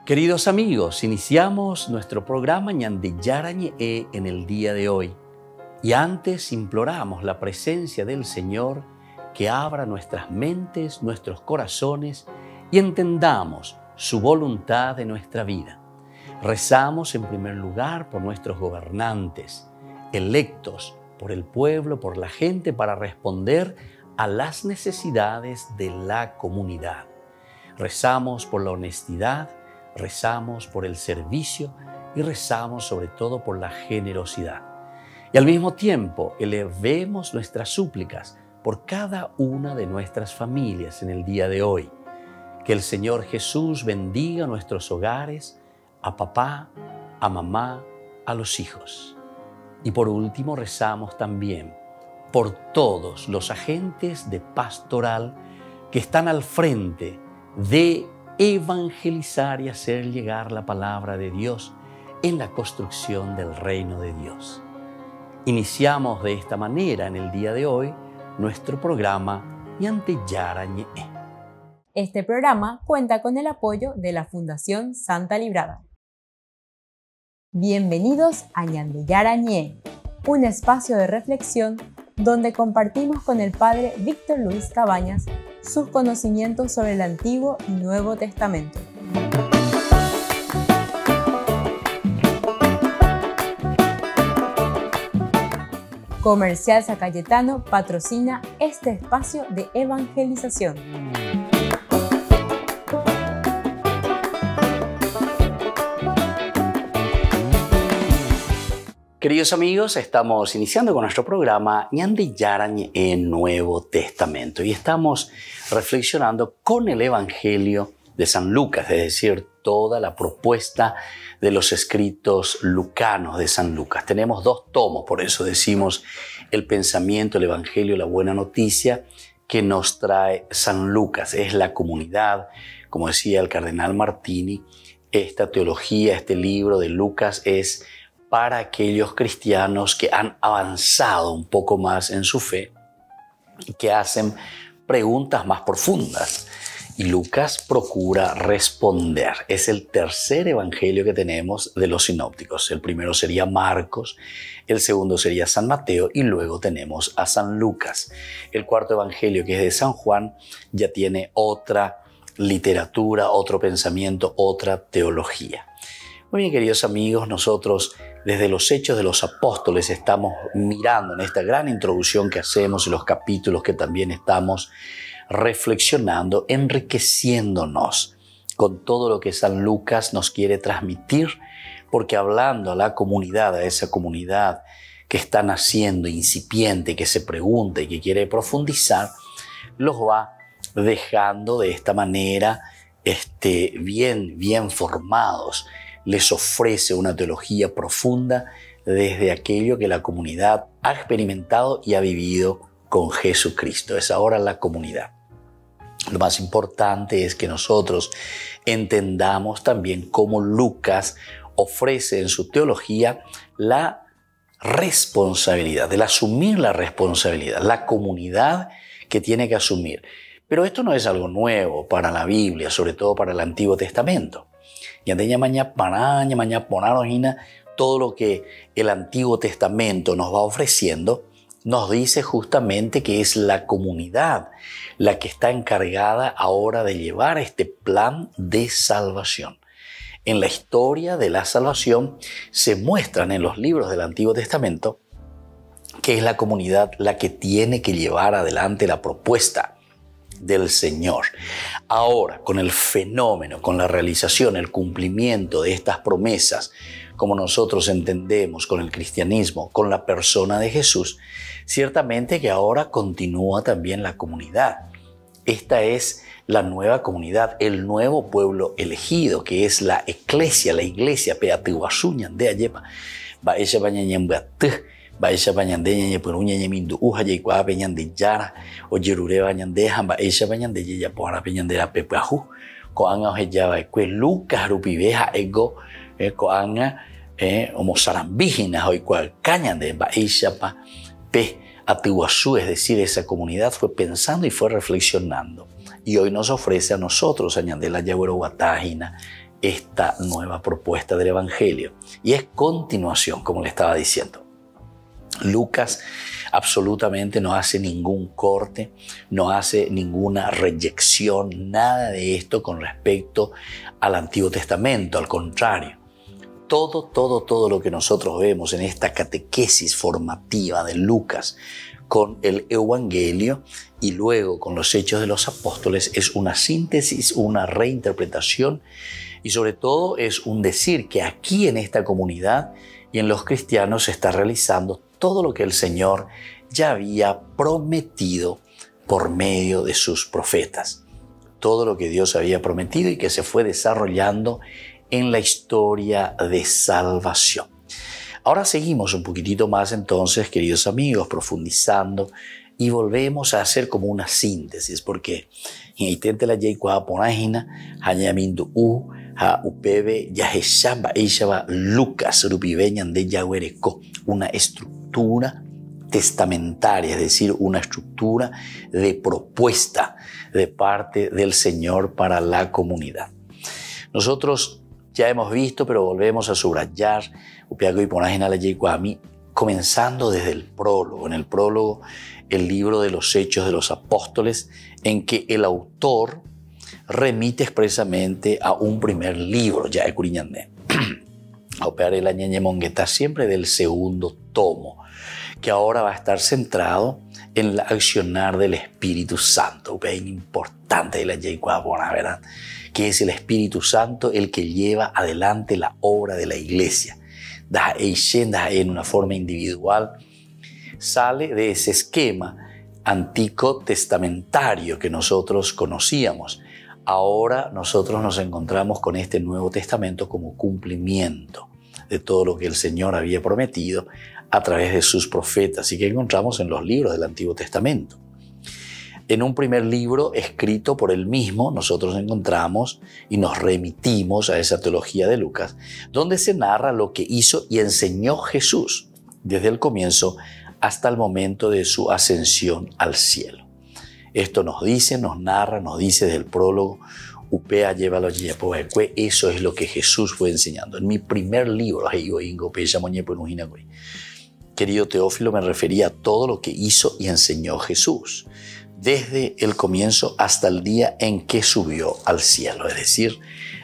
Queridos amigos, iniciamos nuestro programa Ñande Yarañe en el día de hoy. Y antes imploramos la presencia del Señor que abra nuestras mentes, nuestros corazones y entendamos su voluntad en nuestra vida. Rezamos en primer lugar por nuestros gobernantes, electos por el pueblo, por la gente, para responder a las necesidades de la comunidad. Rezamos por la honestidad, rezamos por el servicio y rezamos sobre todo por la generosidad. Y al mismo tiempo elevemos nuestras súplicas por cada una de nuestras familias en el día de hoy. Que el Señor Jesús bendiga nuestros hogares, a papá, a mamá, a los hijos. Y por último rezamos también por todos los agentes de pastoral que están al frente de evangelizar y hacer llegar la palabra de Dios en la construcción del reino de Dios. Iniciamos de esta manera en el día de hoy nuestro programa Ñande Yarañe. Este programa cuenta con el apoyo de la Fundación Santa Librada. Bienvenidos a Ñande Yarañe, un espacio de reflexión donde compartimos con el Padre Víctor Luis Cabañas sus conocimientos sobre el Antiguo y Nuevo Testamento. Comercial San Cayetano patrocina este espacio de evangelización. Queridos amigos, estamos iniciando con nuestro programa Ñande Yarañe en Nuevo Testamento y estamos reflexionando con el Evangelio de San Lucas, es decir, toda la propuesta de los escritos lucanos de San Lucas. Tenemos 2 tomos, por eso decimos el pensamiento, el Evangelio, la buena noticia que nos trae San Lucas. Es la comunidad, como decía el cardenal Martini, esta teología, este libro de Lucas es para aquellos cristianos que han avanzado un poco más en su fe y que hacen preguntas más profundas. Y Lucas procura responder. Es el tercer evangelio que tenemos de los sinópticos. El primero sería Marcos, el segundo sería San Mateo y luego tenemos a San Lucas. El cuarto evangelio, que es de San Juan, ya tiene otra literatura, otro pensamiento, otra teología. Muy bien, queridos amigos, nosotros desde los Hechos de los Apóstoles estamos mirando en esta gran introducción que hacemos y los capítulos que también estamos reflexionando, enriqueciéndonos con todo lo que San Lucas nos quiere transmitir, porque hablando a la comunidad, a esa comunidad que está naciendo, incipiente, que se pregunta y que quiere profundizar, los va dejando de esta manera bien formados. Les ofrece una teología profunda desde aquello que la comunidad ha experimentado y ha vivido con Jesucristo. Es ahora la comunidad. Lo más importante es que nosotros entendamos también cómo Lucas ofrece en su teología la responsabilidad, el asumir la responsabilidad, la comunidad que tiene que asumir. Pero esto no es algo nuevo para la Biblia, sobre todo para el Antiguo Testamento. Todo lo que el Antiguo Testamento nos va ofreciendo nos dice justamente que es la comunidad la que está encargada ahora de llevar este plan de salvación. En la historia de la salvación se muestran en los libros del Antiguo Testamento que es la comunidad la que tiene que llevar adelante la propuesta del Señor. Ahora, con el fenómeno, con la realización, el cumplimiento de estas promesas, como nosotros entendemos con el cristianismo, con la persona de Jesús, ciertamente que ahora continúa también la comunidad. Esta es la nueva comunidad, el nuevo pueblo elegido, que es la iglesia, de Ayepa. Baisha bañande ñe puruña ñe mindu uja ye kwa peñande yara o yerure bañande hamba baisha bañande ye ya pora peñande la pepahu ko anga he ya ba kwe Lucas rupibeja ego ko anga homo sarambígena hoy cual cañande baisha pa pe atiwashu, es decir, esa comunidad fue pensando y fue reflexionando y hoy nos ofrece a nosotros añade la yagüero guatágina esta nueva propuesta del Evangelio. Y es continuación, como le estaba diciendo. Lucas absolutamente no hace ningún corte, no hace ninguna reyección, nada de esto con respecto al Antiguo Testamento. Al contrario, todo lo que nosotros vemos en esta catequesis formativa de Lucas con el Evangelio y luego con los Hechos de los Apóstoles es una síntesis, una reinterpretación y sobre todo es un decir que aquí en esta comunidad y en los cristianos se está realizando todo lo que el Señor ya había prometido por medio de sus profetas. Todo lo que Dios había prometido y que se fue desarrollando en la historia de salvación. Ahora seguimos un poquitito más entonces, queridos amigos, profundizando y volvemos a hacer como una síntesis, porque en intente la Yeikwa Ponajina, Hayamindu ha upebe Yaheshamba Ishaba Lucas Rupibeñan de Yahuereco, una estructura testamentaria, es decir, una estructura de propuesta de parte del Señor para la comunidad. Nosotros ya hemos visto, pero volvemos a subrayar, Upiaco y Ponajina la Yekwami, comenzando desde el prólogo. En el prólogo, el libro de los Hechos de los Apóstoles, en que el autor remite expresamente a un primer libro, ya de Curiñandé. A operar el Añeñe Mongueta, siempre del segundo tomo, que ahora va a estar centrado en el accionar del Espíritu Santo. Es importante la Yekwabona, ¿verdad? Que es el Espíritu Santo el que lleva adelante la obra de la iglesia. En una forma individual, sale de ese esquema antiguo testamentario que nosotros conocíamos. Ahora nosotros nos encontramos con este Nuevo Testamento como cumplimiento de todo lo que el Señor había prometido a través de sus profetas y que encontramos en los libros del Antiguo Testamento. En un primer libro escrito por él mismo, nosotros encontramos y nos remitimos a esa teología de Lucas, donde se narra lo que hizo y enseñó Jesús desde el comienzo hasta el momento de su ascensión al cielo. Esto nos dice, nos narra, nos dice desde el prólogo, Upea llévalo allí, eso es lo que Jesús fue enseñando. En mi primer libro, querido Teófilo, me refería a todo lo que hizo y enseñó Jesús, desde el comienzo hasta el día en que subió al cielo. Es decir,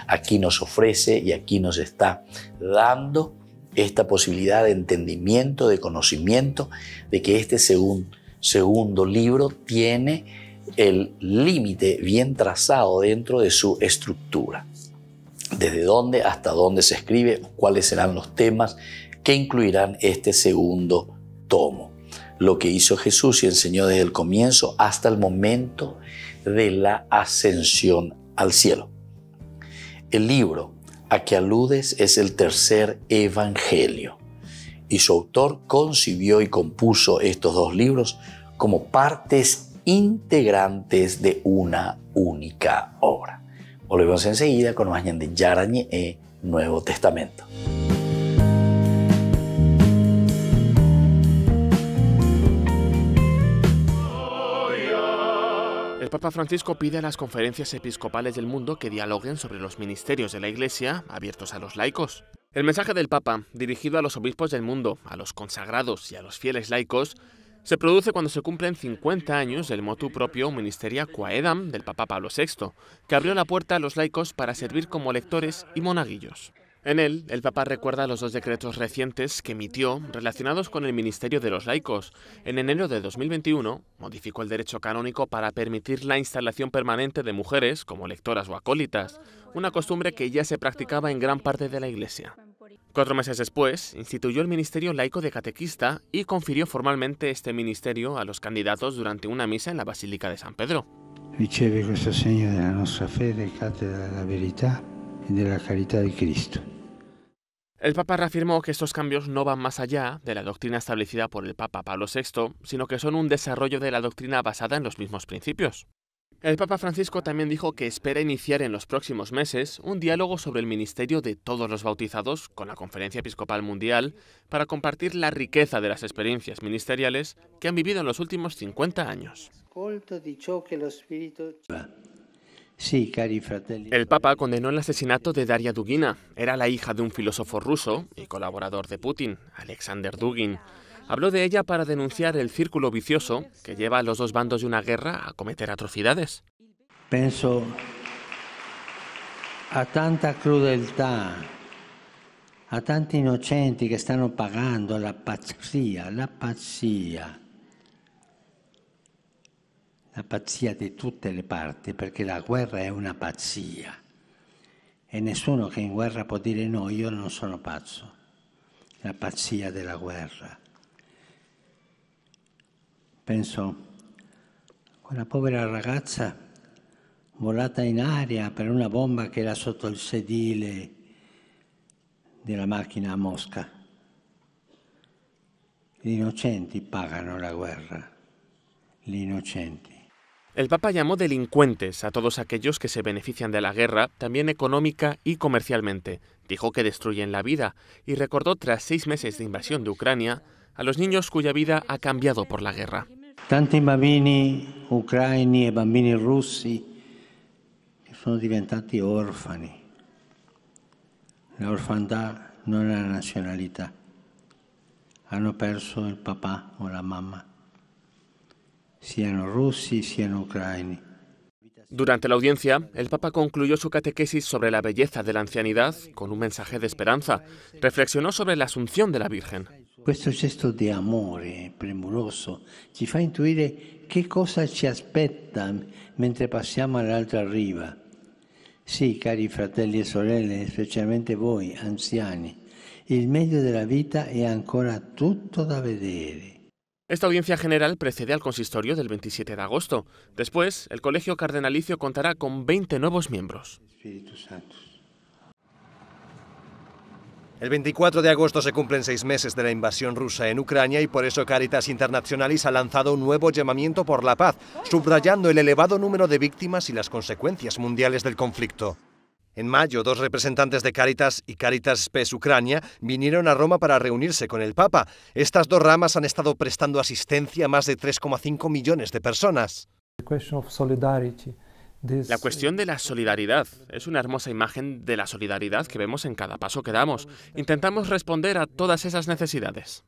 aquí nos ofrece y aquí nos está dando esta posibilidad de entendimiento, de conocimiento, de que este segundo libro tiene el límite bien trazado dentro de su estructura. Desde dónde hasta dónde se escribe, cuáles serán los temas que incluirán este segundo tomo. Lo que hizo Jesús y enseñó desde el comienzo hasta el momento de la ascensión al cielo. El libro a que aludes es el tercer evangelio y su autor concibió y compuso estos dos libros como partes integrantes de una única obra. Volvemos enseguida con más de Yarañe Nuevo Testamento. El Papa Francisco pide a las conferencias episcopales del mundo que dialoguen sobre los ministerios de la Iglesia abiertos a los laicos. El mensaje del Papa, dirigido a los obispos del mundo, a los consagrados y a los fieles laicos, se produce cuando se cumplen 50 años del motu propio Ministeria Quaedam del Papa Pablo VI, que abrió la puerta a los laicos para servir como lectores y monaguillos. En él, el Papa recuerda los dos decretos recientes que emitió relacionados con el ministerio de los laicos. En enero de 2021, modificó el derecho canónico para permitir la instalación permanente de mujeres como lectoras o acólitas, una costumbre que ya se practicaba en gran parte de la Iglesia. 4 meses después, instituyó el ministerio laico de catequista y confirió formalmente este ministerio a los candidatos durante una misa en la Basílica de San Pedro. Riceve questo segno della nostra fede, cattedra della verità e della carità di Cristo. El Papa reafirmó que estos cambios no van más allá de la doctrina establecida por el Papa Pablo VI, sino que son un desarrollo de la doctrina basada en los mismos principios. El Papa Francisco también dijo que espera iniciar en los próximos meses un diálogo sobre el ministerio de todos los bautizados con la Conferencia Episcopal Mundial para compartir la riqueza de las experiencias ministeriales que han vivido en los últimos 50 años. Sí, cari fratelli. El Papa condenó el asesinato de Daria Dugina. Era la hija de un filósofo ruso y colaborador de Putin, Alexander Dugin. Habló de ella para denunciar el círculo vicioso que lleva a los dos bandos de una guerra a cometer atrocidades. Penso a tanta crudeltà, a tanti innocenti che stanno pagando la pazzia di tutte le parti, perché la guerra è una pazzia e nessuno che in guerra può dire no, io non sono pazzo, la pazzia della guerra. Penso a quella povera ragazza volata in aria per una bomba che era sotto il sedile della macchina a Mosca. Gli innocenti pagano la guerra, gli innocenti. El Papa llamó delincuentes a todos aquellos que se benefician de la guerra, también económica y comercialmente. Dijo que destruyen la vida y recordó, tras 6 meses de invasión de Ucrania, a los niños cuya vida ha cambiado por la guerra. Tanti bambini ucraini e bambini russi che sono diventati orfani. La orfandad non è la nazionalità. Hanno perso il papà o la mamma. Siano russi, siano ucraini. Durante la audiencia, el Papa concluyó su catequesis sobre la belleza de la ancianidad con un mensaje de esperanza. Reflexionó sobre la asunción de la Virgen. Questo gesto di amore premuroso ci fa intuire che cosa ci aspetta mentre passiamo all'altra riva. Sì, cari fratelli e sorelle, specialmente voi, anziani, il meglio della vita è ancora tutto da vedere. Esta audiencia general precede al consistorio del 27 de agosto. Después, el colegio cardenalicio contará con 20 nuevos miembros. El 24 de agosto se cumplen 6 meses de la invasión rusa en Ucrania y por eso Caritas Internationalis ha lanzado un nuevo llamamiento por la paz, subrayando el elevado número de víctimas y las consecuencias mundiales del conflicto. En mayo, 2 representantes de Caritas y Caritas Spes Ucrania vinieron a Roma para reunirse con el Papa. Estas 2 ramas han estado prestando asistencia a más de 3,5 millones de personas. La cuestión de la solidaridad es una hermosa imagen de la solidaridad que vemos en cada paso que damos. Intentamos responder a todas esas necesidades.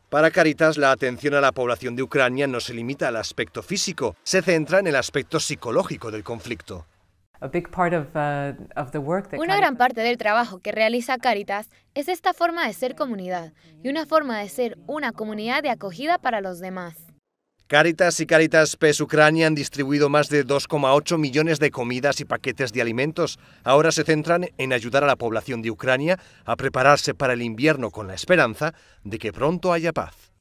Para Caritas, la atención a la población de Ucrania no se limita al aspecto físico, se centra en el aspecto psicológico del conflicto. Una gran parte del trabajo que realiza Caritas es esta forma de ser comunidad y una forma de ser una comunidad de acogida para los demás. Caritas y Caritas Spes Ucrania han distribuido más de 2,8 millones de comidas y paquetes de alimentos. Ahora se centran en ayudar a la población de Ucrania a prepararse para el invierno con la esperanza de que pronto haya paz.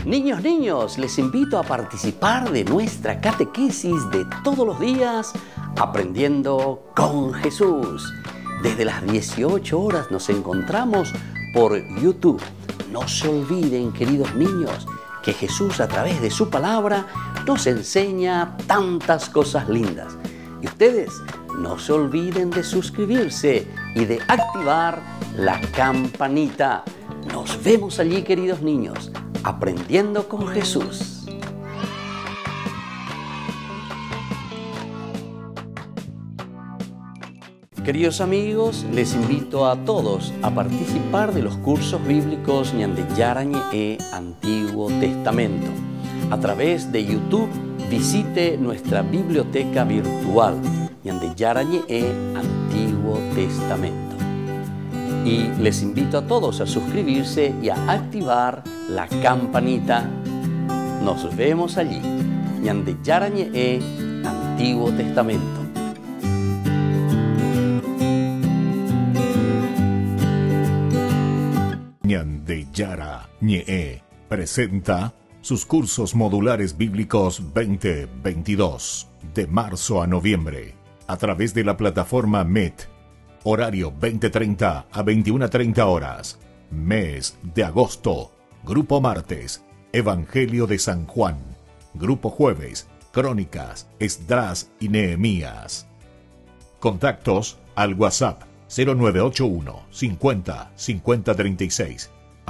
Niños, les invito a participar de nuestra catequesis de todos los días, Aprendiendo con Jesús. Desde las 18 horas nos encontramos por YouTube. No se olviden, queridos niños, que Jesús a través de su palabra nos enseña tantas cosas lindas. Y ustedes no se olviden de suscribirse y de activar la campanita. Nos vemos allí, queridos niños, Aprendiendo con Jesús. Queridos amigos, les invito a todos a participar de los cursos bíblicos Ñande Yarañe Antiguo Testamento. A través de YouTube, visite nuestra biblioteca virtual Ñande Yarañe Antiguo Testamento. Y les invito a todos a suscribirse y a activar la campanita. Nos vemos allí. Ñande Yarañe Antiguo Testamento. Ñande Yarañe presenta sus cursos modulares bíblicos 2022 de marzo a noviembre a través de la plataforma Meet. Horario 20:30 a 21:30 horas. Mes de agosto. Grupo martes, Evangelio de San Juan. Grupo jueves, Crónicas, Esdras y Nehemías. Contactos al WhatsApp 0981 50 50 36.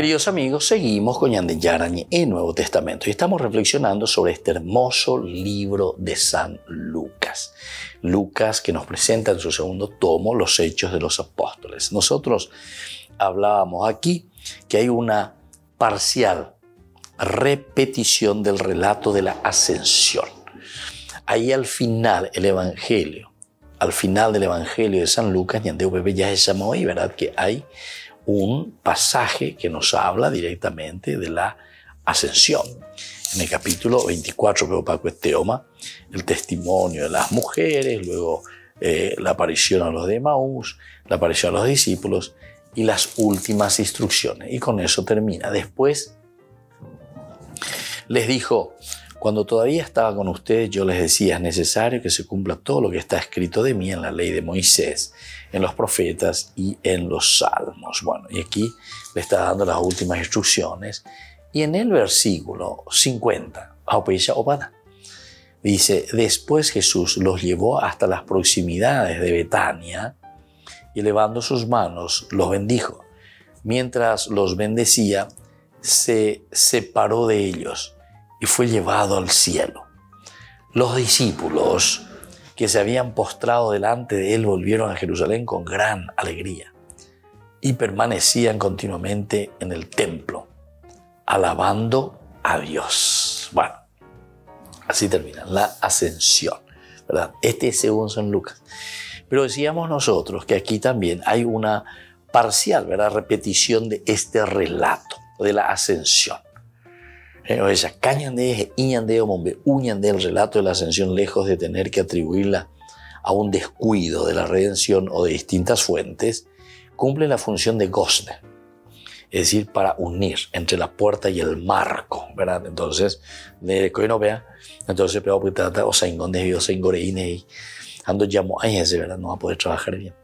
Queridos amigos, seguimos con Ñande Yarañe en Nuevo Testamento y estamos reflexionando sobre este hermoso libro de San Lucas. Lucas, que nos presenta en su segundo tomo los Hechos de los Apóstoles. Nosotros hablábamos aquí que hay una parcial repetición del relato de la ascensión. Ahí al final del Evangelio de San Lucas, Ñande Bebé ya se llama hoy, ¿verdad? Que hay un pasaje que nos habla directamente de la ascensión. En el capítulo 24, veo Paco Esteoma, el testimonio de las mujeres, luego la aparición a los de Emaús, la aparición a los discípulos y las últimas instrucciones. Y con eso termina. Después les dijo: cuando todavía estaba con ustedes, yo les decía, es necesario que se cumpla todo lo que está escrito de mí en la ley de Moisés, en los profetas y en los salmos. Bueno, y aquí le está dando las últimas instrucciones. Y en el versículo 50, dice: después Jesús los llevó hasta las proximidades de Betania y elevando sus manos los bendijo. Mientras los bendecía, se separó de ellos y fue llevado al cielo. Los discípulos que se habían postrado delante de él volvieron a Jerusalén con gran alegría y permanecían continuamente en el templo, alabando a Dios. Bueno, así termina la ascensión, ¿verdad? Este es según San Lucas. Pero decíamos nosotros que aquí también hay una parcial, ¿verdad?, repetición de este relato de la ascensión. El relato de la ascensión, lejos de tener que atribuirla a un descuido de la redención o de distintas fuentes, cumple la función de gosne, es decir, para unir entre la puerta y el marco, ¿verdad? Entonces, de que no vea, entonces, pero ¿verdad? No va a poder trabajar bien.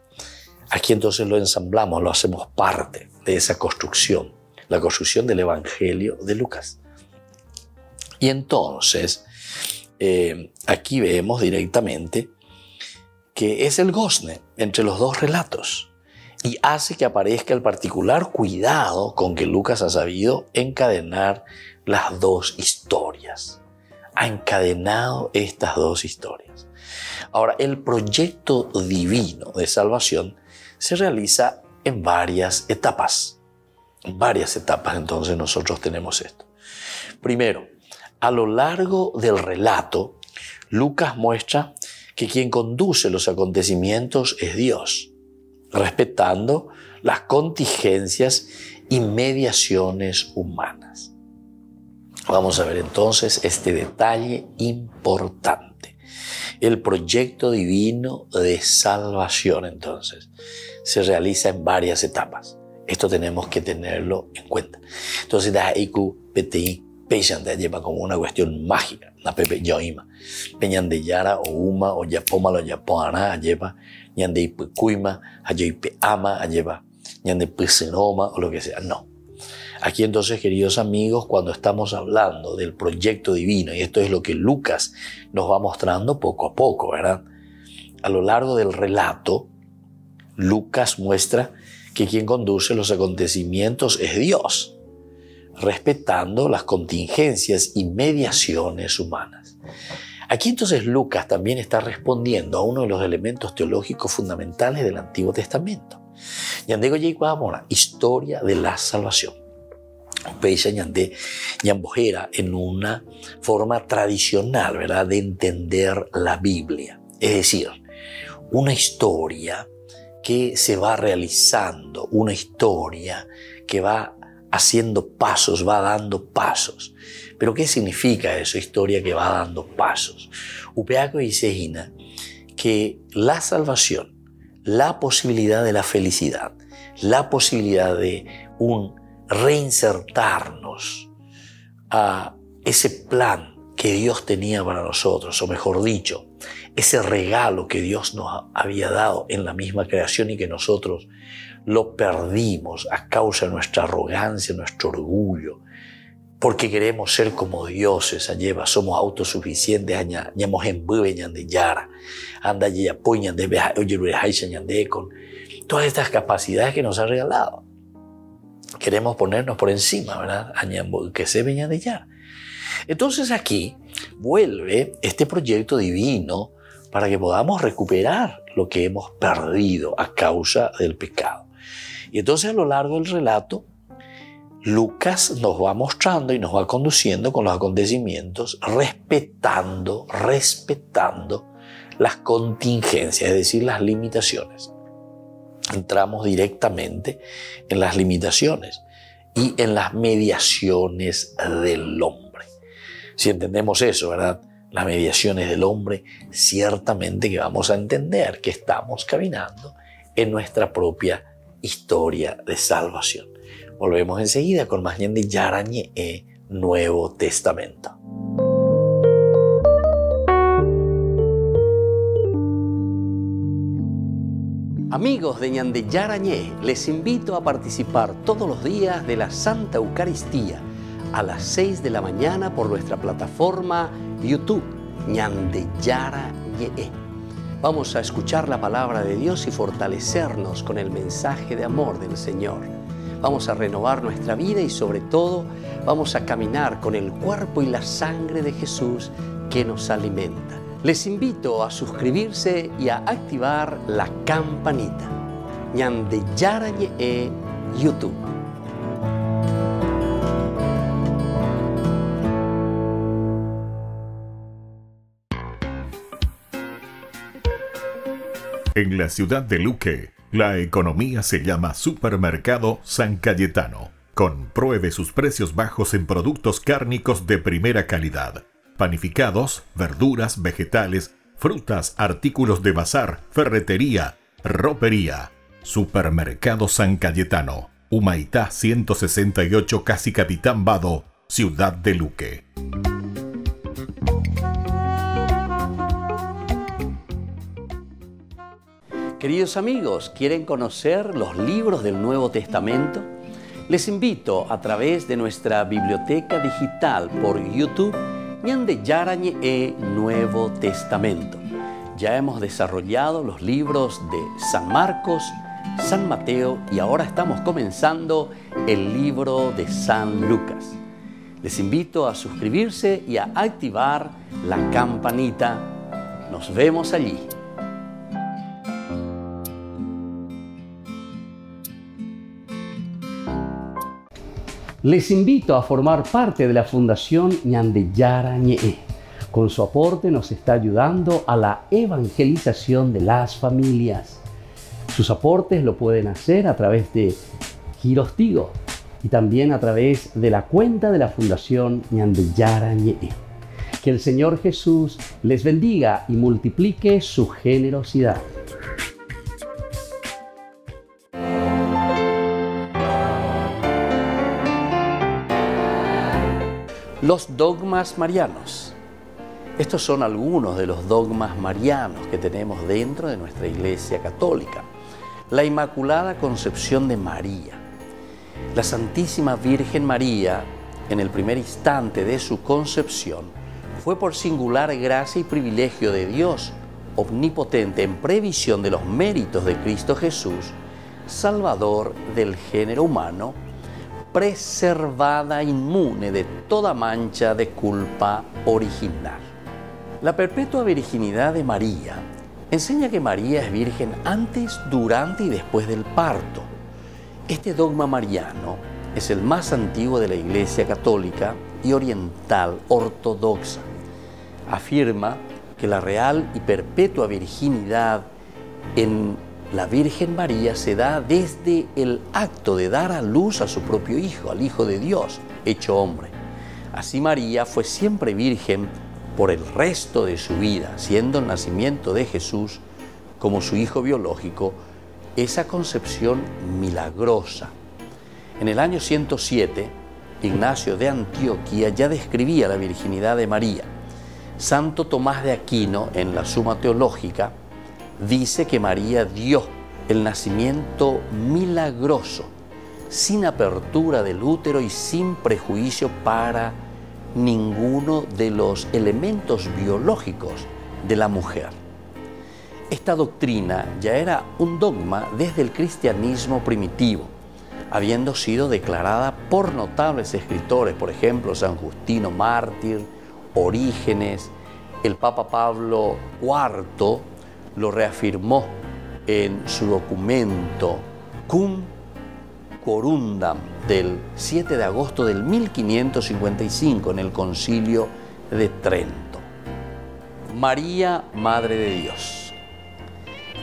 Aquí entonces lo ensamblamos, lo hacemos parte de esa construcción, la construcción del Evangelio de Lucas. Y entonces, aquí vemos directamente que es el gozne entre los dos relatos y hace que aparezca el particular cuidado con que Lucas ha sabido encadenar las dos historias. Ha encadenado estas dos historias. Ahora, el proyecto divino de salvación se realiza en varias etapas. En varias etapas, entonces, nosotros tenemos esto. Primero, a lo largo del relato, Lucas muestra que quien conduce los acontecimientos es Dios, respetando las contingencias y mediaciones humanas. Vamos a ver entonces este detalle importante. El proyecto divino de salvación, entonces, se realiza en varias etapas. Esto tenemos que tenerlo en cuenta. Entonces, lleva como una cuestión mágica. La pepe yoima. Peñande yara o uma o yapoma lo yapona lleva. Ñande ipucuima, ayoipe ama lleva. Ñande pisenoma o lo que sea. No. Aquí entonces, queridos amigos, cuando estamos hablando del proyecto divino, y esto es lo que Lucas nos va mostrando poco a poco, ¿verdad? A lo largo del relato, Lucas muestra que quien conduce los acontecimientos es Dios, respetando las contingencias y mediaciones humanas. Aquí entonces Lucas también está respondiendo a uno de los elementos teológicos fundamentales del Antiguo Testamento. Historia de la salvación. En una forma tradicional, ¿verdad?, de entender la Biblia. Es decir, una historia que se va realizando, una historia que va haciendo pasos, va dando pasos. ¿Pero qué significa eso, historia que va dando pasos? Upeaco dice que la salvación, la posibilidad de la felicidad, la posibilidad de un reinsertarnos a ese plan que Dios tenía para nosotros, o mejor dicho, ese regalo que Dios nos había dado en la misma creación y que nosotros lo perdimos a causa de nuestra arrogancia, nuestro orgullo, porque queremos ser como dioses, somos autosuficientes, con todas estas capacidades que nos ha regalado, queremos ponernos por encima, ¿verdad? Que se venía de ya. Entonces aquí vuelve este proyecto divino para que podamos recuperar lo que hemos perdido a causa del pecado. Y entonces a lo largo del relato, Lucas nos va mostrando y nos va conduciendo con los acontecimientos, respetando las contingencias, es decir, las limitaciones. Entramos directamente en las limitaciones y en las mediaciones del hombre. Si entendemos eso, ¿verdad? Las mediaciones del hombre, ciertamente que vamos a entender que estamos caminando en nuestra propia historia de salvación. Volvemos enseguida con más Ñande Yara Ñe Nuevo Testamento. Amigos de Ñande Yara Ñe, les invito a participar todos los días de la Santa Eucaristía a las 6 de la mañana por nuestra plataforma YouTube, Ñande Yara Ñe. Vamos a escuchar la palabra de Dios y fortalecernos con el mensaje de amor del Señor. Vamos a renovar nuestra vida y sobre todo vamos a caminar con el cuerpo y la sangre de Jesús que nos alimenta. Les invito a suscribirse y a activar la campanita. Ñande Yara Ñe YouTube. En la ciudad de Luque, la economía se llama Supermercado San Cayetano. Compruebe sus precios bajos en productos cárnicos de primera calidad. Panificados, verduras, vegetales, frutas, artículos de bazar, ferretería, ropería. Supermercado San Cayetano, Humaitá 168, Casi Capitán Vado, ciudad de Luque. Queridos amigos, ¿quieren conocer los libros del Nuevo Testamento? Les invito a través de nuestra biblioteca digital por YouTube, Ñande Yara Ñe Nuevo Testamento. Ya hemos desarrollado los libros de San Marcos, San Mateo y ahora estamos comenzando el libro de San Lucas. Les invito a suscribirse y a activar la campanita. Nos vemos allí. Les invito a formar parte de la Fundación Ñande Yara Ñe. Con su aporte nos está ayudando a la evangelización de las familias. Sus aportes lo pueden hacer a través de Giros Tigo y también a través de la cuenta de la Fundación Ñande Yara Ñe. Que el Señor Jesús les bendiga y multiplique su generosidad. Los dogmas marianos. Estos son algunos de los dogmas marianos que tenemos dentro de nuestra Iglesia Católica. La Inmaculada Concepción de María. La Santísima Virgen María, en el primer instante de su concepción, fue por singular gracia y privilegio de Dios omnipotente en previsión de los méritos de Cristo Jesús, Salvador del género humano, preservada inmune de toda mancha de culpa original. La perpetua virginidad de María enseña que María es virgen antes, durante y después del parto. Este dogma mariano es el más antiguo de la Iglesia Católica y oriental ortodoxa. Afirma que la real y perpetua virginidad en la Virgen María se da desde el acto de dar a luz a su propio Hijo, al Hijo de Dios, hecho hombre. Así María fue siempre virgen por el resto de su vida, siendo el nacimiento de Jesús como su Hijo biológico, esa concepción milagrosa. En el año 107, Ignacio de Antioquía ya describía la virginidad de María. Santo Tomás de Aquino, en la Suma Teológica, dice que María dio el nacimiento milagroso, sin apertura del útero y sin prejuicio para ninguno de los elementos biológicos de la mujer. Esta doctrina ya era un dogma desde el cristianismo primitivo. habiendo sido declarada por notables escritores, por ejemplo, San Justino Mártir, Orígenes. El Papa Pablo IV lo reafirmó en su documento Cum Corundam del 7 de agosto del 1555 en el Concilio de Trento. María, Madre de Dios.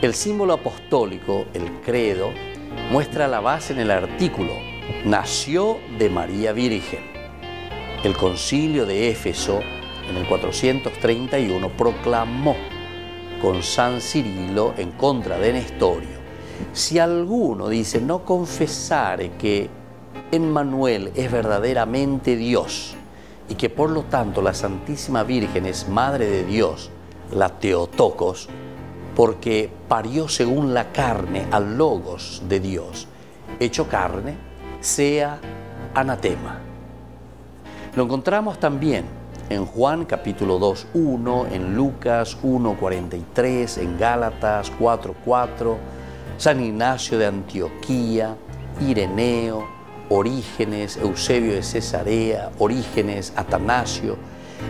El símbolo apostólico, el credo, muestra la base en el artículo nació de María Virgen. El Concilio de Éfeso en el 431 proclamó con San Cirilo en contra de Nestorio: si alguno dice no confesare que Emmanuel es verdaderamente Dios y que por lo tanto la Santísima Virgen es Madre de Dios, la Theotokos, porque parió según la carne al Logos de Dios, hecho carne, sea anatema. Lo encontramos también en Juan capítulo 2:1, en Lucas 1:43, en Gálatas 4:4, San Ignacio de Antioquía, Ireneo, Orígenes, Eusebio de Cesarea, Orígenes, Atanasio,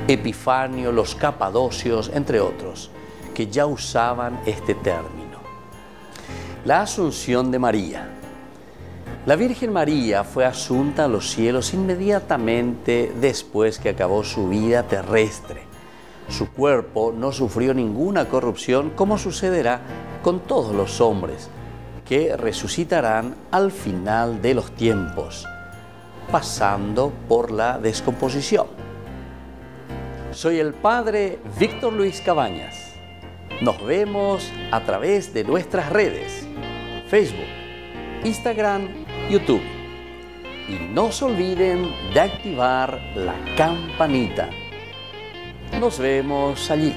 Epifanio, los Capadocios, entre otros, que ya usaban este término. La Asunción de María. La Virgen María fue asunta a los cielos inmediatamente después que acabó su vida terrestre. Su cuerpo no sufrió ninguna corrupción, como sucederá con todos los hombres, que resucitarán al final de los tiempos, pasando por la descomposición. Soy el Padre Víctor Luis Cabañas. Nos vemos a través de nuestras redes, Facebook, Instagram, YouTube. Y no se olviden de activar la campanita. Nos vemos allí.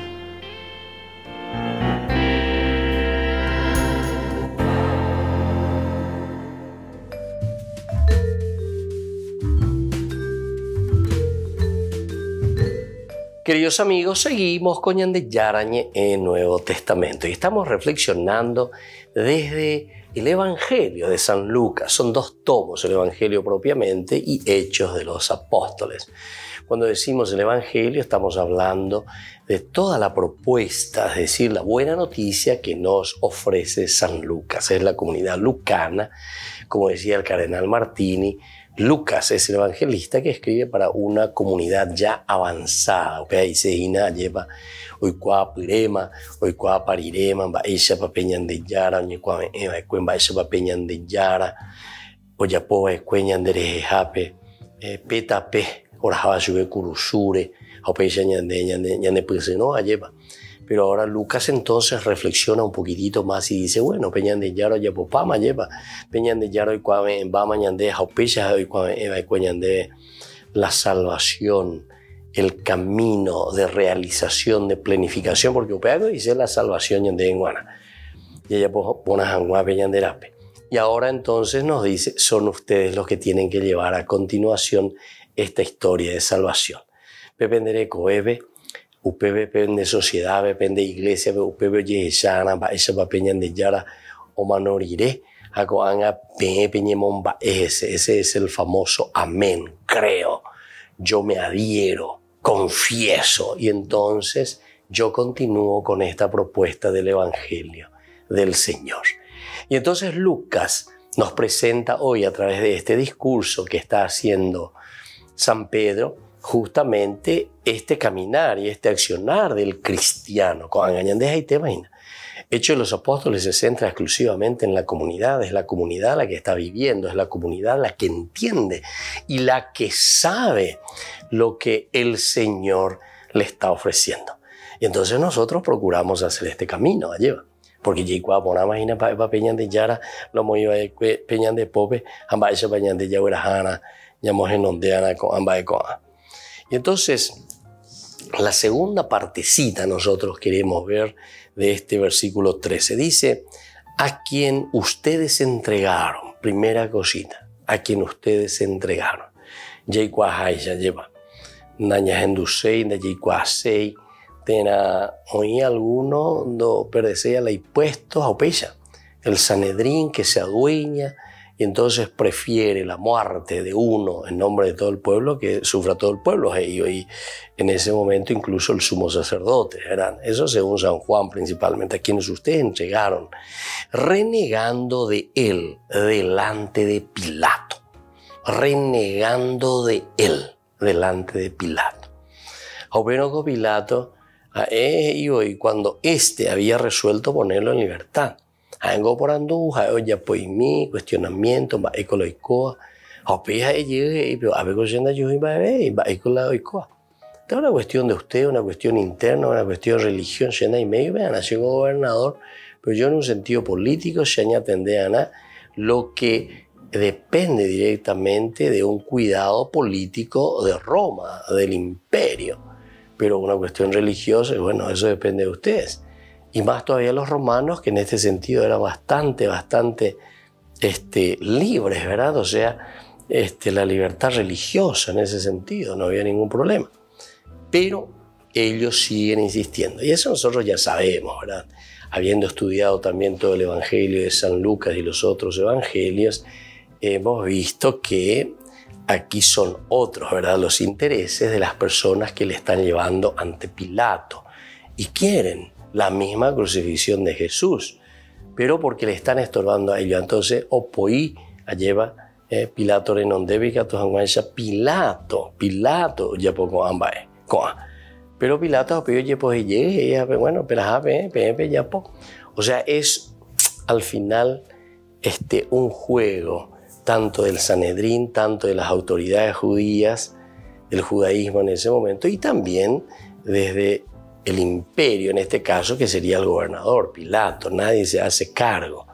Queridos amigos, seguimos con Ñande Yarañe en Nuevo Testamento y estamos reflexionando desde el Evangelio de San Lucas. Son 2 tomos, el Evangelio propiamente y Hechos de los Apóstoles. Cuando decimos el Evangelio estamos hablando de toda la propuesta, es decir, la buena noticia que nos ofrece San Lucas. Es la comunidad lucana, como decía el cardenal Martini. Lucas es el evangelista que escribe para una comunidad ya avanzada. Ahí se lleva oikua pirema, oikua parirema, baisha papeñan de yara, oikua ekuen baisha papeñan de yara, oyapo ekuen de rejape, petape, orajaba sube curusure, opeisha ñande puse no lleva. Pero ahora Lucas entonces reflexiona un poquitito más y dice, bueno, peñan de yaro ya popama lleva, peñan de yaro y cuave en bama ñande jaupecha y cuave la salvación, el camino de realización, de planificación, porque upeago dice la salvación ñande en guana. Y ella pone a peñan de rape. Y ahora entonces nos dice, son ustedes los que tienen que llevar a continuación esta historia de salvación. Pependere coeve, UPB depende de sociedad, depende de iglesia, UPB oye sana, esa papeñan de yara o manoriré, acoanga peñemon ba ese es el famoso amén, creo, yo me adhiero, confieso, y entonces yo continúo con esta propuesta del Evangelio del Señor. Y entonces Lucas nos presenta hoy a través de este discurso que está haciendo San Pedro, justamente este caminar y este accionar del cristiano. Hecho de los Apóstoles se centra exclusivamente en la comunidad, es la comunidad la que está viviendo, es la comunidad la que entiende y la que sabe lo que el Señor le está ofreciendo. Y entonces nosotros procuramos hacer este camino, lleva. Porque ya por imagina para peñan de yara, lo movió peñan de pope, amba esa peñan de yaurajana, llamamos en ondeana con amba de coa. Y entonces, la segunda partecita nosotros queremos ver de este versículo 13. Dice, a quien ustedes entregaron, primera cosita, a quien ustedes entregaron. Yeicuajay ya lleva. Naña hendusei, de yeicuasei, tena oí alguno do perdesea la impuestos a opeya. El Sanedrín que se adueña y entonces prefiere la muerte de uno en nombre de todo el pueblo que sufra todo el pueblo. Y en ese momento incluso el sumo sacerdote, ¿verdad? Eso según San Juan principalmente, a quienes ustedes entregaron, renegando de él delante de Pilato. Renegando de él delante de Pilato. Aunque Pilato, y cuando éste había resuelto ponerlo en libertad, algo por anduja, ya pues mi cuestionamiento, va ecoloicoa, apeja y pero a ver cosenda yo iba a ver, va ecoloicoa. Esta es una cuestión de usted, una cuestión interna, una cuestión de religión, y medio, vean, nació como gobernador, pero yo en un sentido político, se atender a lo que depende directamente de un cuidado político de Roma, del imperio. Pero una cuestión religiosa, bueno, eso depende de ustedes. Y más todavía los romanos, que en este sentido eran bastante libres, ¿verdad? O sea, la libertad religiosa en ese sentido, no había ningún problema. Pero ellos siguen insistiendo. Y eso nosotros ya sabemos, ¿verdad? Habiendo estudiado también todo el Evangelio de San Lucas y los otros evangelios, hemos visto que aquí son otros, ¿verdad? Los intereses de las personas que le están llevando ante Pilato y quieren la misma crucifixión de Jesús, pero porque le están estorbando a ellos. Entonces, opoí a lleva Pilato renondebica tu anguancia Pilato ya poco ambae. Pero Pilato pidió ya pues llegue, bueno, pero ya po. O sea, es al final un juego tanto del Sanedrín, tanto de las autoridades judías, del judaísmo en ese momento, y también desde el imperio, en este caso, que sería el gobernador, Pilato. Nadie se hace cargo.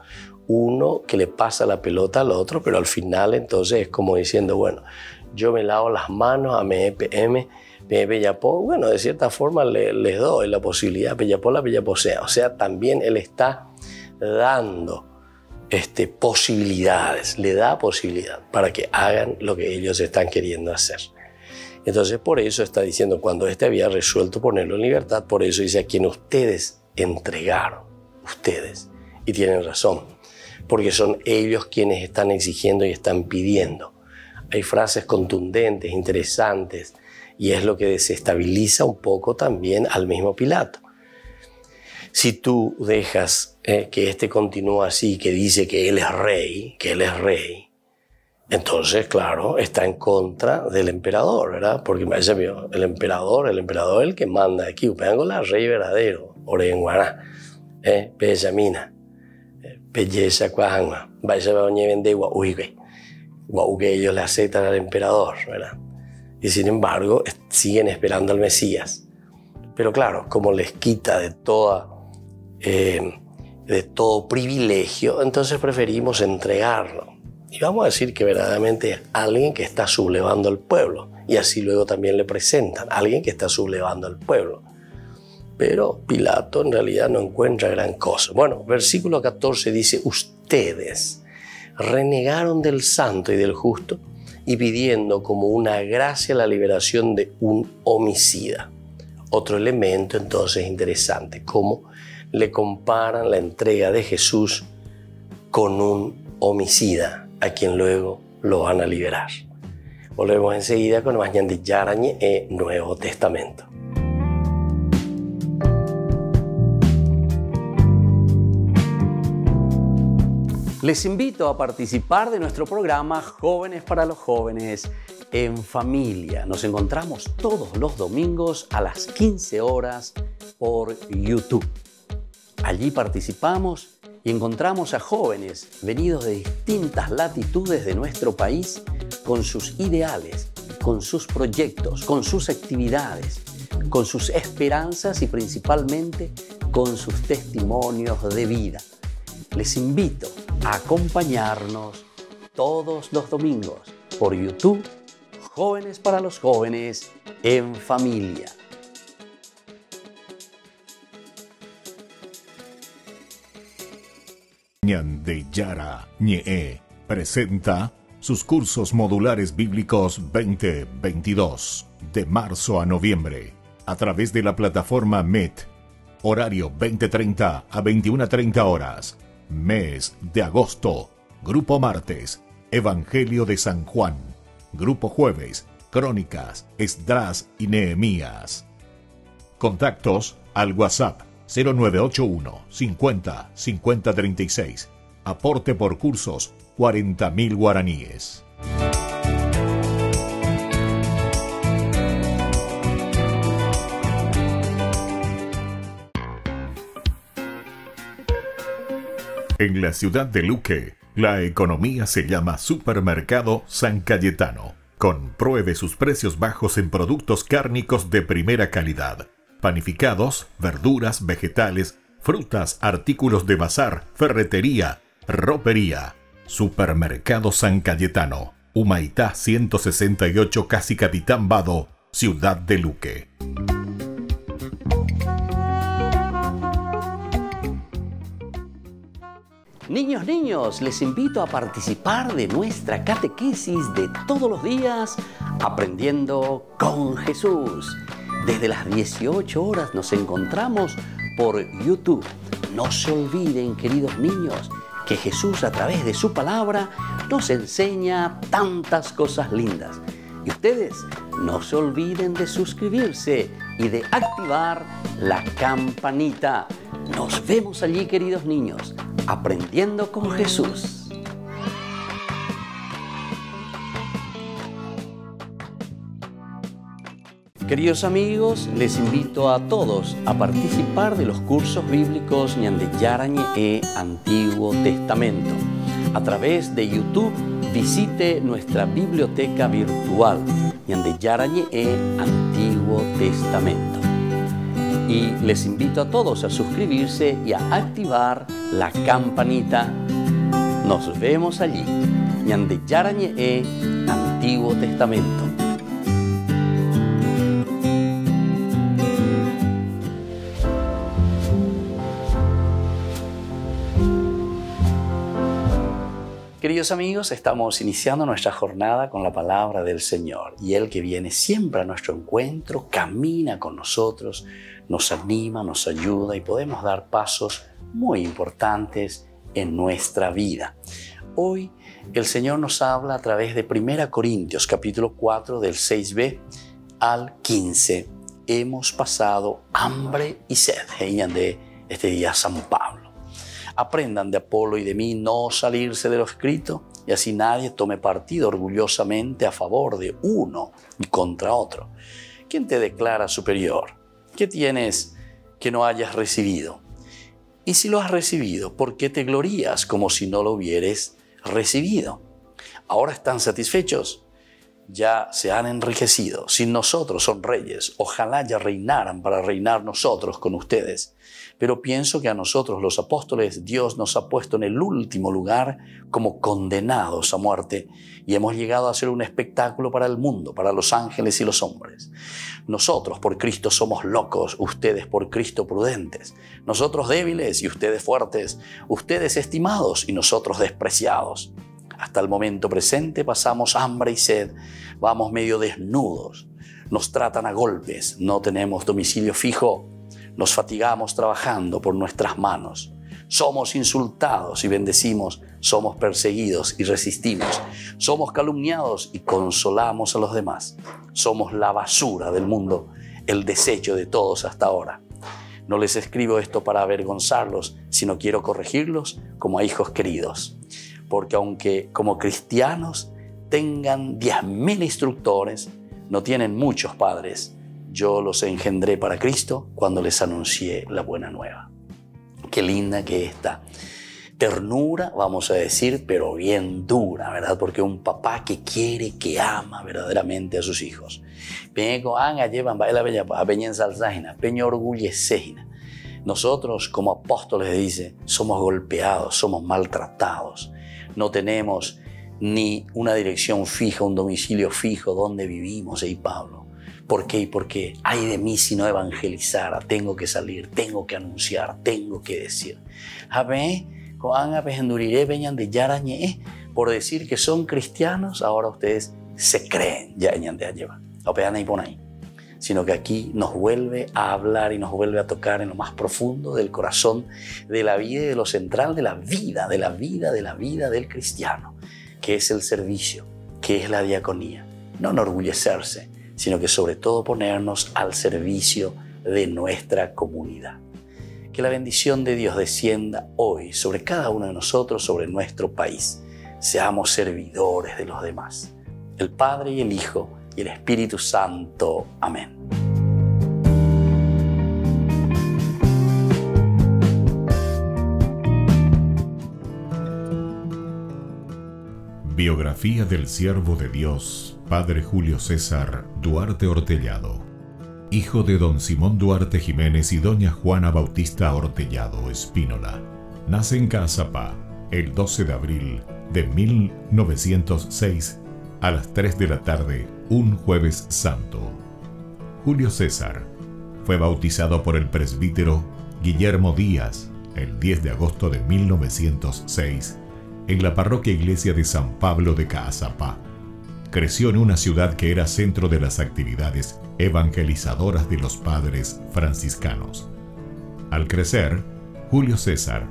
Uno que le pasa la pelota al otro, pero al final entonces es como diciendo, bueno, yo me lavo las manos a MPM, Peyapó, bueno, de cierta forma les doy la posibilidad, Peyapó la Peyaposea. O sea, también él está dando posibilidades, le da posibilidad para que hagan lo que ellos están queriendo hacer. Entonces, por eso está diciendo, cuando había resuelto ponerlo en libertad, por eso dice a quien ustedes entregaron, ustedes, y tienen razón, porque son ellos quienes están exigiendo y están pidiendo. Hay frases contundentes, interesantes, y es lo que desestabiliza un poco también al mismo Pilato. Si tú dejas que continúa así, que dice que él es rey, entonces, claro, está en contra del emperador, ¿verdad? Porque el emperador es el que manda aquí. Upeangola, rey verdadero, Orenguará, Peyamina, Pelleza, Cuajangua, vaya a vende Guauque, ellos le aceptan al emperador, ¿verdad? Y sin embargo, siguen esperando al Mesías. Pero claro, como les quita de todo privilegio, entonces preferimos entregarlo. Y vamos a decir que verdaderamente es alguien que está sublevando al pueblo. Y así luego también le presentan, alguien que está sublevando al pueblo. Pero Pilato en realidad no encuentra gran cosa. Bueno, versículo 14 dice, ustedes renegaron del santo y del justo y pidiendo como una gracia la liberación de un homicida. Otro elemento entonces interesante, cómo le comparan la entrega de Jesús con un homicida, a quien luego lo van a liberar. Volvemos enseguida con Ñandi Yarañe e Nuevo Testamento. Les invito a participar de nuestro programa Jóvenes para los Jóvenes en Familia. Nos encontramos todos los domingos a las 15 horas por YouTube. Allí participamos y encontramos a jóvenes venidos de distintas latitudes de nuestro país con sus ideales, con sus proyectos, con sus actividades, con sus esperanzas y principalmente con sus testimonios de vida. Les invito a acompañarnos todos los domingos por YouTube, Jóvenes para los Jóvenes en Familia. De Yara Ñe presenta sus cursos modulares bíblicos 2022 de marzo a noviembre a través de la plataforma Meet, horario 20:30 a 21:30 horas, mes de agosto Grupo martes, Evangelio de San Juan. Grupo jueves, Crónicas, Esdras y Nehemías. Contactos al WhatsApp 0981 50 50 36. Aporte por cursos 40.000 guaraníes. En la ciudad de Luque, la economía se llama Supermercado San Cayetano. Compruebe sus precios bajos en productos cárnicos de primera calidad. Panificados, verduras, vegetales, frutas, artículos de bazar, ferretería, ropería. Supermercado San Cayetano, Humaitá 168, Casi Capitán Vado, ciudad de Luque. Niños, les invito a participar de nuestra catequesis de todos los días, Aprendiendo con Jesús. Desde las 18 horas nos encontramos por YouTube. No se olviden, queridos niños, que Jesús a través de su palabra nos enseña tantas cosas lindas. Y ustedes no se olviden de suscribirse y de activar la campanita. Nos vemos allí, queridos niños, Aprendiendo con Jesús. Queridos amigos, les invito a todos a participar de los cursos bíblicos Ñande Yara Ñe Antiguo Testamento. A través de YouTube, visite nuestra biblioteca virtual Ñande Yara Ñe Antiguo Testamento. Y les invito a todos a suscribirse y a activar la campanita. Nos vemos allí. Ñande Yara Ñe Antiguo Testamento. Queridos amigos, estamos iniciando nuestra jornada con la palabra del Señor, y Él que viene siempre a nuestro encuentro, camina con nosotros, nos anima, nos ayuda y podemos dar pasos muy importantes en nuestra vida. Hoy el Señor nos habla a través de 1 Corintios capítulo 4 del 6b al 15. Hemos pasado hambre y sed. De este día San Pablo. Aprendan de Apolo y de mí no salirse de lo escrito, y así nadie tome partido orgullosamente a favor de uno y contra otro. ¿Quién te declara superior? ¿Qué tienes que no hayas recibido? Y si lo has recibido, ¿por qué te glorías como si no lo hubieras recibido? ¿Ahora están satisfechos? Ya se han enriquecido. Sin nosotros son reyes. Ojalá ya reinaran para reinar nosotros con ustedes. Pero pienso que a nosotros los apóstoles Dios nos ha puesto en el último lugar como condenados a muerte, y hemos llegado a ser un espectáculo para el mundo, para los ángeles y los hombres. Nosotros por Cristo somos locos, ustedes por Cristo prudentes. Nosotros débiles y ustedes fuertes, ustedes estimados y nosotros despreciados. Hasta el momento presente pasamos hambre y sed, vamos medio desnudos, nos tratan a golpes, no tenemos domicilio fijo, nos fatigamos trabajando por nuestras manos, somos insultados y bendecimos, somos perseguidos y resistimos, somos calumniados y consolamos a los demás, somos la basura del mundo, el desecho de todos hasta ahora. No les escribo esto para avergonzarlos, sino quiero corregirlos como a hijos queridos. Porque aunque como cristianos tengan 10.000 instructores, no tienen muchos padres. Yo los engendré para Cristo cuando les anuncié la buena nueva. Qué linda que esta ternura, vamos a decir, pero bien dura, ¿verdad? Porque un papá que quiere, que ama verdaderamente a sus hijos. Nosotros como apóstoles, dice, somos golpeados, somos maltratados. No tenemos ni una dirección fija, un domicilio fijo donde vivimos, Pablo. ¿Por qué? Porque ay de mí si no evangelizara, tengo que salir, tengo que anunciar, tengo que decir. Por decir que son cristianos, ahora ustedes se creen. sino que aquí nos vuelve a hablar y nos vuelve a tocar en lo más profundo del corazón, de la vida y de lo central de la vida del cristiano, que es el servicio, que es la diaconía. No enorgullecerse, sino que sobre todo ponernos al servicio de nuestra comunidad. Que la bendición de Dios descienda hoy sobre cada uno de nosotros, sobre nuestro país. Seamos servidores de los demás. El Padre y el Hijo y el Espíritu Santo. Amén. Biografía del siervo de Dios, Padre Julio César Duarte Ortellado, hijo de don Simón Duarte Jiménez y doña Juana Bautista Ortellado Espínola. Nace en Caazapá el 12 de abril de 1906 a las 3 de la tarde, un jueves santo. Julio César fue bautizado por el presbítero Guillermo Díaz el 10 de agosto de 1906 en la parroquia iglesia de San Pablo de Caazapá. Creció en una ciudad que era centro de las actividades evangelizadoras de los padres franciscanos. Al crecer, Julio César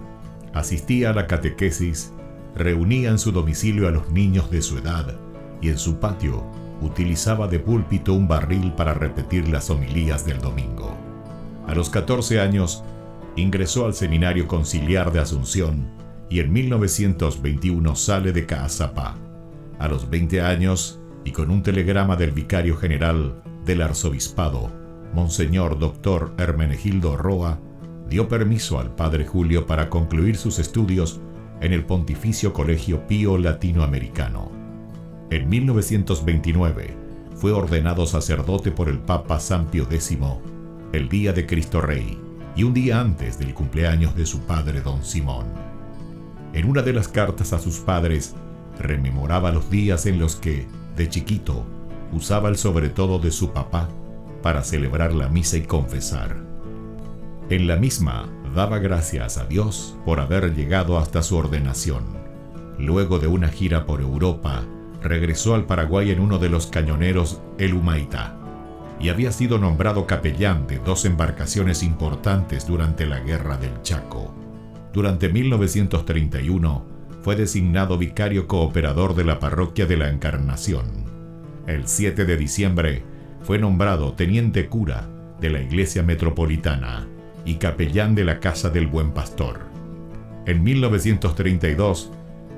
asistía a la catequesis, reunía en su domicilio a los niños de su edad y en su patio utilizaba de púlpito un barril para repetir las homilías del domingo. A los 14 años ingresó al Seminario Conciliar de Asunción y en 1921 sale de Caazapá. A los 20 años, y con un telegrama del vicario general del arzobispado, Monseñor Dr. Hermenegildo Roa, dio permiso al padre Julio para concluir sus estudios en el Pontificio Colegio Pío Latinoamericano. En 1929 fue ordenado sacerdote por el Papa San Pío X, el día de Cristo Rey, y un día antes del cumpleaños de su padre don Simón. En una de las cartas a sus padres, rememoraba los días en los que, de chiquito, usaba el sobretodo de su papá para celebrar la misa y confesar. En la misma, daba gracias a Dios por haber llegado hasta su ordenación. Luego de una gira por Europa, regresó al Paraguay en uno de los cañoneros El Humaitá y había sido nombrado capellán de 2 embarcaciones importantes durante la Guerra del Chaco. Durante 1931 fue designado vicario cooperador de la parroquia de la Encarnación. El 7 de diciembre fue nombrado teniente cura de la Iglesia Metropolitana y capellán de la Casa del Buen Pastor. En 1932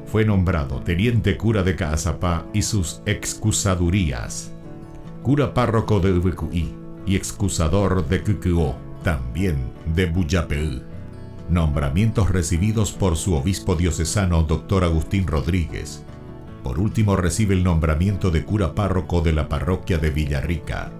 fue nombrado teniente cura de Caazapá y sus excusadurías, cura párroco de Ubucuí y excusador de Cucuó, también de Buyapeú. Nombramientos recibidos por su obispo diocesano Dr. Agustín Rodríguez. Por último recibe el nombramiento de cura párroco de la parroquia de Villarrica.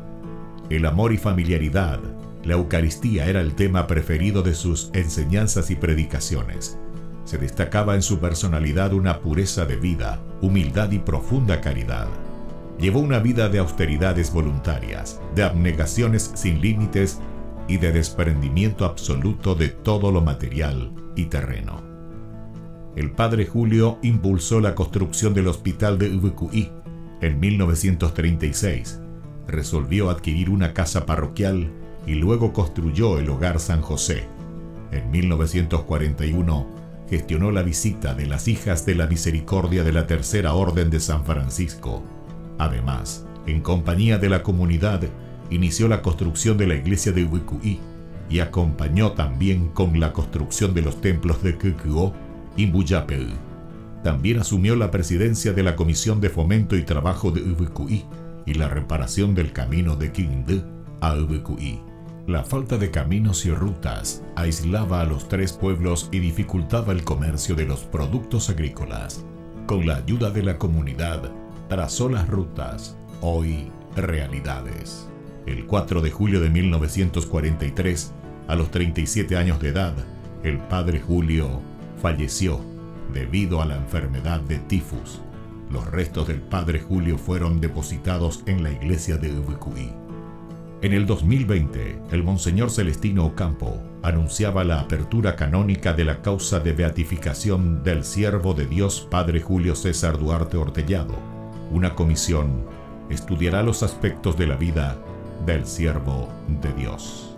El amor y familiaridad, la Eucaristía era el tema preferido de sus enseñanzas y predicaciones. Se destacaba en su personalidad una pureza de vida, humildad y profunda caridad. Llevó una vida de austeridades voluntarias, de abnegaciones sin límites y de desprendimiento absoluto de todo lo material y terreno. El padre Julio impulsó la construcción del hospital de Ubucuí en 1936, resolvió adquirir una casa parroquial y luego construyó el Hogar San José. En 1941 gestionó la visita de las Hijas de la Misericordia de la Tercera Orden de San Francisco. Además, en compañía de la comunidad, inició la construcción de la iglesia de Ubucuí y acompañó también con la construcción de los templos de Cucuó y Buyapeú. También asumió la presidencia de la Comisión de Fomento y Trabajo de Ubucuí y la reparación del camino de Quindú a Ubucuí. La falta de caminos y rutas aislaba a los 3 pueblos y dificultaba el comercio de los productos agrícolas. Con la ayuda de la comunidad, trazó las rutas, hoy realidades. El 4 de julio de 1943, a los 37 años de edad, el padre Julio falleció debido a la enfermedad de tifus. Los restos del padre Julio fueron depositados en la iglesia de Ubucuí. En el 2020, el Monseñor Celestino Ocampo anunciaba la apertura canónica de la causa de beatificación del siervo de Dios Padre Julio César Duarte Ortellado. Una comisión estudiará los aspectos de la vida del siervo de Dios.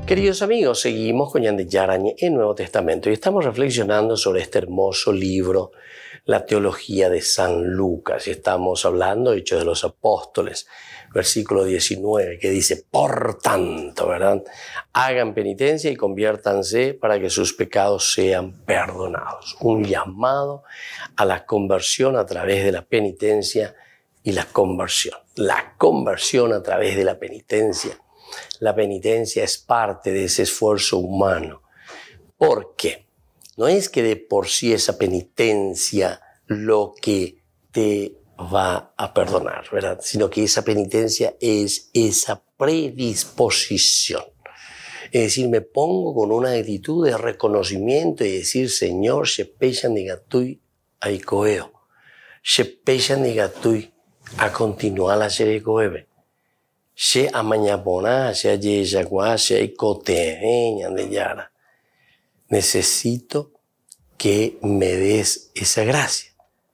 Queridos amigos, seguimos con Ñande Yarañe en Nuevo Testamento y estamos reflexionando sobre este hermoso libro, la teología de San Lucas. Y estamos hablando de Hechos de los Apóstoles, versículo 19, que dice, por tanto, ¿verdad? Hagan penitencia y conviértanse para que sus pecados sean perdonados. Un llamado a la conversión a través de la penitencia y la conversión. La conversión a través de la penitencia. La penitencia es parte de ese esfuerzo humano. ¿Por qué? No es que de por sí esa penitencia lo que te va a perdonar, ¿verdad? Sino que esa penitencia es esa predisposición. Es decir, me pongo con una actitud de reconocimiento y decir, Señor, shepeyan digatui aikoeo, shepeyan digatui a continuar la sherekoebe. She amañapona, she ayeyagua, she coteña de yara. Necesito que me des esa gracia.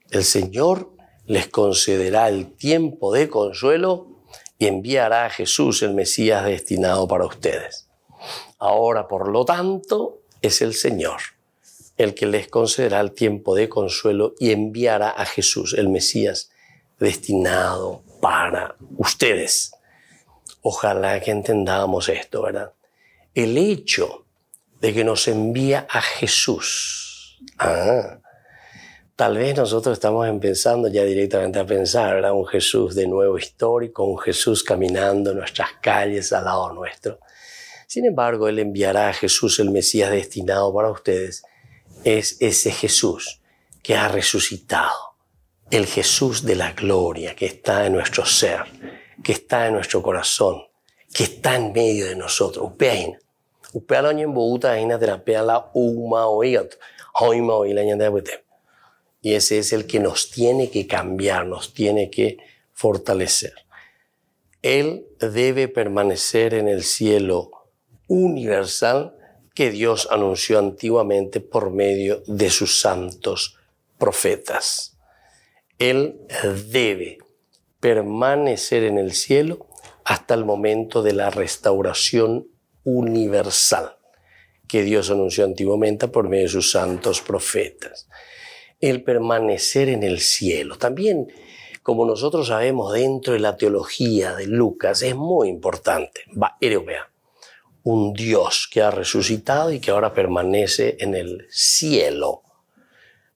El Señor les concederá el tiempo de consuelo y enviará a Jesús, el Mesías destinado para ustedes. Ahora, por lo tanto, es el Señor el que les concederá el tiempo de consuelo y enviará a Jesús, el Mesías destinado para ustedes. Ojalá que entendamos esto, ¿verdad? El hecho de que nos envía a Jesús. Tal vez nosotros estamos empezando ya directamente a pensar, ¿verdad? Un Jesús de nuevo histórico, un Jesús caminando en nuestras calles al lado nuestro. Sin embargo, Él enviará a Jesús, el Mesías destinado para ustedes. Es ese Jesús que ha resucitado. El Jesús de la gloria que está en nuestro ser, que está en nuestro corazón, que está en medio de nosotros. Upeain. Upeala en Bogotá, en la terapia la uma oigat, hoima oila ñande abute. Y ese es el que nos tiene que cambiar, nos tiene que fortalecer. Él debe permanecer en el cielo universal que Dios anunció antiguamente por medio de sus santos profetas. Él debe permanecer en el cielo hasta el momento de la restauración universal que Dios anunció antiguamente por medio de sus santos profetas. El permanecer en el cielo. También, como nosotros sabemos dentro de la teología de Lucas, es muy importante. Un Dios que ha resucitado y que ahora permanece en el cielo.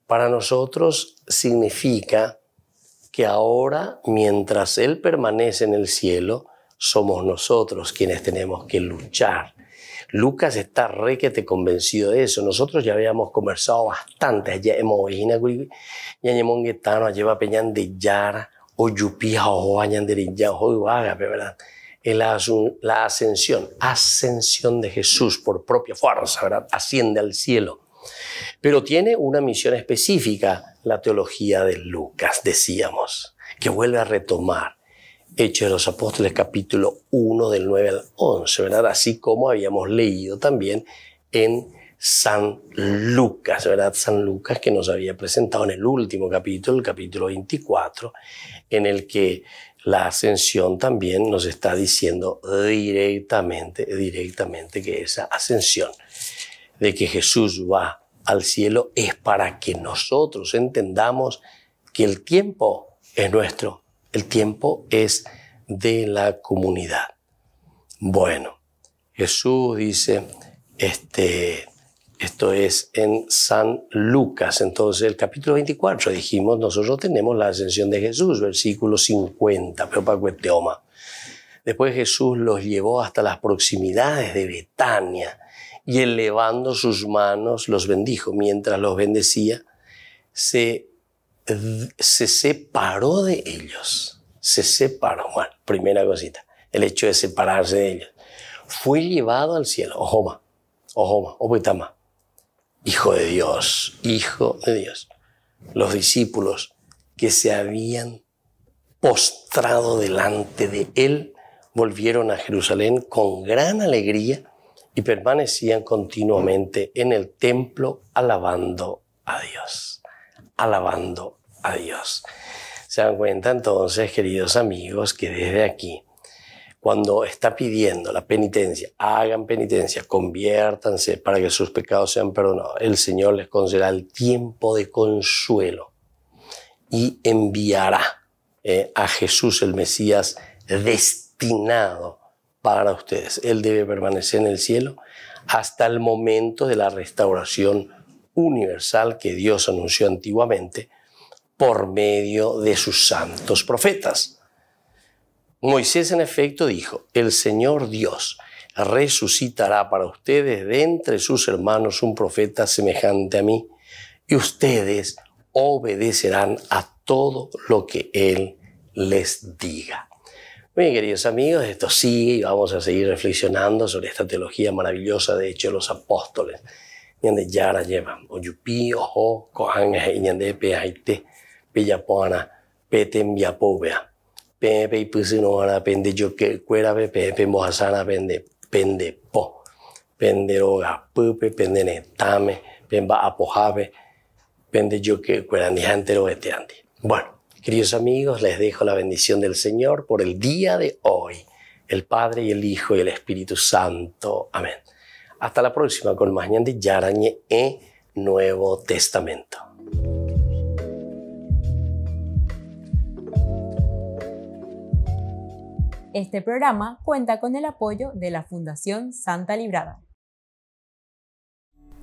Para nosotros significa que ahora, mientras Él permanece en el cielo, somos nosotros quienes tenemos que luchar. Lucas está requete convencido de eso. Nosotros ya habíamos conversado bastante. Ya hemos oído lleva peñan de yara o yupia o bañan de ya o ¿verdad? La ascensión de Jesús por propia fuerza, ¿verdad? Asciende al cielo. Pero tiene una misión específica la teología de Lucas, decíamos, que vuelve a retomar Hechos de los Apóstoles capítulo 1 del 9 al 11, ¿verdad? Así como habíamos leído también en San Lucas, ¿verdad? San Lucas que nos había presentado en el último capítulo, el capítulo 24, en el que la ascensión también nos está diciendo directamente que esa ascensión de que Jesús va al cielo es para que nosotros entendamos que el tiempo es nuestro, el tiempo es de la comunidad. Bueno, Jesús dice, esto es en San Lucas, entonces el capítulo 24, dijimos, nosotros tenemos la ascensión de Jesús, versículo 50, Después Jesús los llevó hasta las proximidades de Betania y elevando sus manos los bendijo. Mientras los bendecía, se separó de ellos. Se separó. Bueno, primera cosita, el hecho de separarse de ellos. Fue llevado al cielo. Ojoma, opitama. Hijo de Dios, Hijo de Dios. Los discípulos que se habían postrado delante de él volvieron a Jerusalén con gran alegría y permanecían continuamente en el templo alabando a Dios. Alabando a Dios. Se dan cuenta entonces, queridos amigos, que desde aquí, cuando está pidiendo la penitencia, hagan penitencia, conviértanse para que sus pecados sean perdonados, el Señor les concederá el tiempo de consuelo y enviará a Jesús el Mesías destinado para ustedes. Él debe permanecer en el cielo hasta el momento de la restauración universal que Dios anunció antiguamente por medio de sus santos profetas. Moisés en efecto dijo: el Señor Dios resucitará para ustedes de entre sus hermanos un profeta semejante a mí, y ustedes obedecerán a todo lo que Él les diga. Muy bien, queridos amigos, esto sigue y vamos a seguir reflexionando sobre esta teología maravillosa de Hechos de los Apóstoles. Ñande yara lleva, oyupi, ojo, cojan, ñande peaite, peyapona, petem yapobea. Pepe y pusinoana pende yo que cuera pepe mojasana pende po pende roga pupe pende netame pemba apojave pende yo que cuera ni antero eteandi. Bueno, queridos amigos, les dejo la bendición del Señor por el día de hoy, el Padre y el Hijo y el Espíritu Santo. Amén. Hasta la próxima con más ñandi yarañe Nuevo Testamento. Este programa cuenta con el apoyo de la Fundación Santa Librada.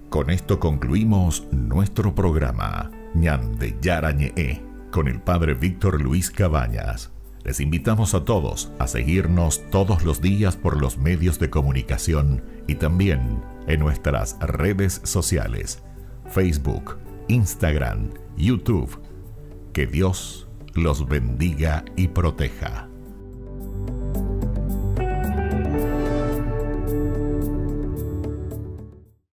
Con esto concluimos nuestro programa Ñande Yarañe con el Padre Víctor Luis Cabañas. Les invitamos a todos a seguirnos todos los días por los medios de comunicación y también en nuestras redes sociales, Facebook, Instagram, YouTube. Que Dios los bendiga y proteja.